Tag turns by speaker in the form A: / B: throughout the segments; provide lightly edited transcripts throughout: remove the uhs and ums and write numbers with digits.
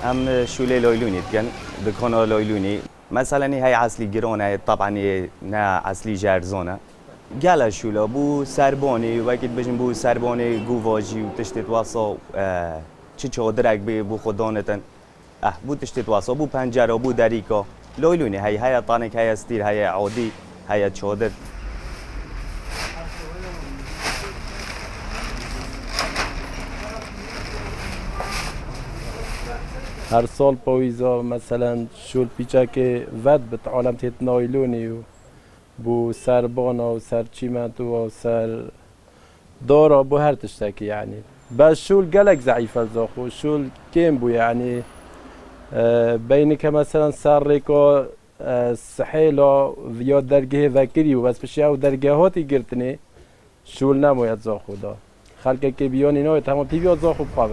A: هم شولي لويلوني تكن دكونا لويلوني مثلا هاي عسلي جرونة طبعا نا عسلي جارزونة قال شولا بو سرباني وقت بجن بو سرباني گوواجی و تشتت واسا چه چادرک بو خدانتن بو تشتت واسا بو پنجره بو دریکا لویلونی هاي طانك هاي ستير هاي عادي هاي چادر
B: هر سال پویزا مثلا شول پیچه که ود بت عالم تیت نایلونی و بو سربانا و سر چیمت و سر دارا بو هر تشتکی يعني بس شول قلق ضعيف الزاخو شول كيم بو يعني بينك مثلا سر ريكو سحيلا يا درجه ذكري وبس بشي او درجهاتي قرتني شول نمو يتزاخو دا خلق که بیانی نوی تمام پیویا زاخو بخواه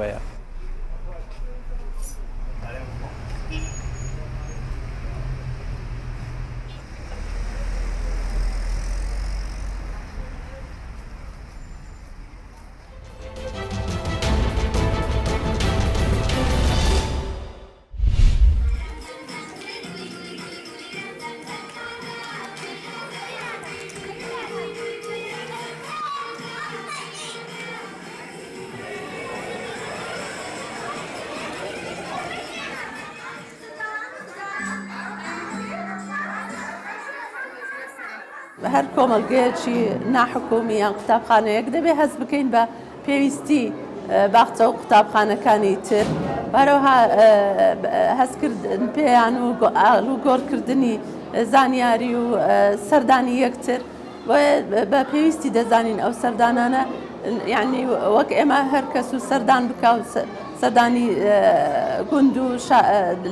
C: هەر کۆمەڵگەیەکی ناحکومیان قوتابخانەیەک دەبێ هەز بکەین بە پێویستی باخچە و قوتابخانەکانی تر بەرەوها هەستکردن پێیان و گۆڕکردنی زانیاری و سەردانی یەکتر بە پێویستی دەزانین ئەو سەردانانە یعنی وەک ئێمە هەر کەس و سەردان بکە و سەردانی گوند و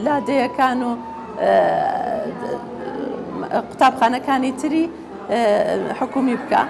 C: لادەیەکان و قوتابخانەکانی تری حکومی بکە.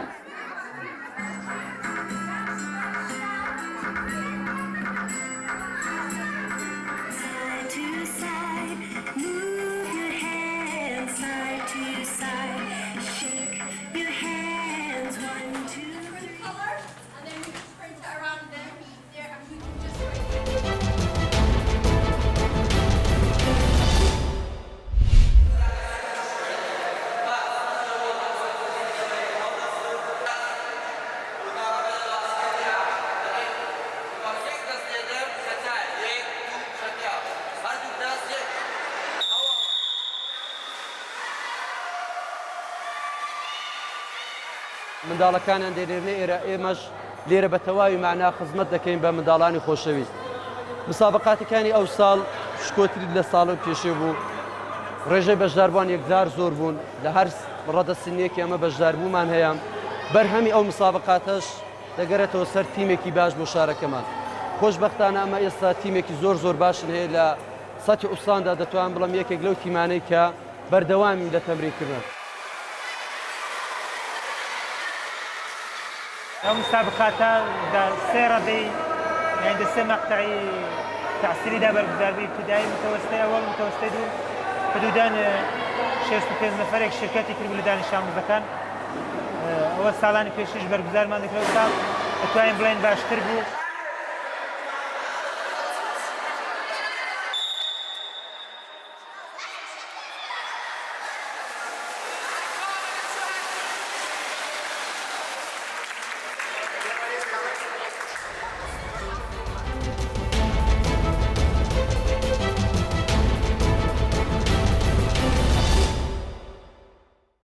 D: منداڵەکانیان دێنێرنێ ئێرە ئێمەش لێرە بە تەواوی معنا خزمەت دەکەین بە منداڵانی خۆشەویست. مسابقاتەکانی ئەو ساڵ شکۆتری لە ساڵی پێشێ بوو. ڕێژەی بەشداربووان یەکجار زۆر بوون لە هەر ڕەدە سنیەکی ئەمە بەشداربوومان هەیە. بەرهەمی ئەو مسابقاتەش دەگەرێتەوە سەر تیمێکی باش بۆ شارەکەمان. خۆشبەختانە ئەمە ئێستا تیمێکی زۆر باشن هەیە لە سەتی ئوستاندا دەتوان بڵم یەکێک لەو تیمانەی کە بەردەوامی لە تەمرینکردن.
E: أو مسابقات سيرة دي يعني دسة مقطعي تعسيري دابر بزاربي ابتدائي متوسطي أول متوسطي دو حدودان 65 نفر شركاتي في البلدان الشام مزكان أول سالاني فيشيش برگزار ما ذكر وصال أتوين بلين باشتر بو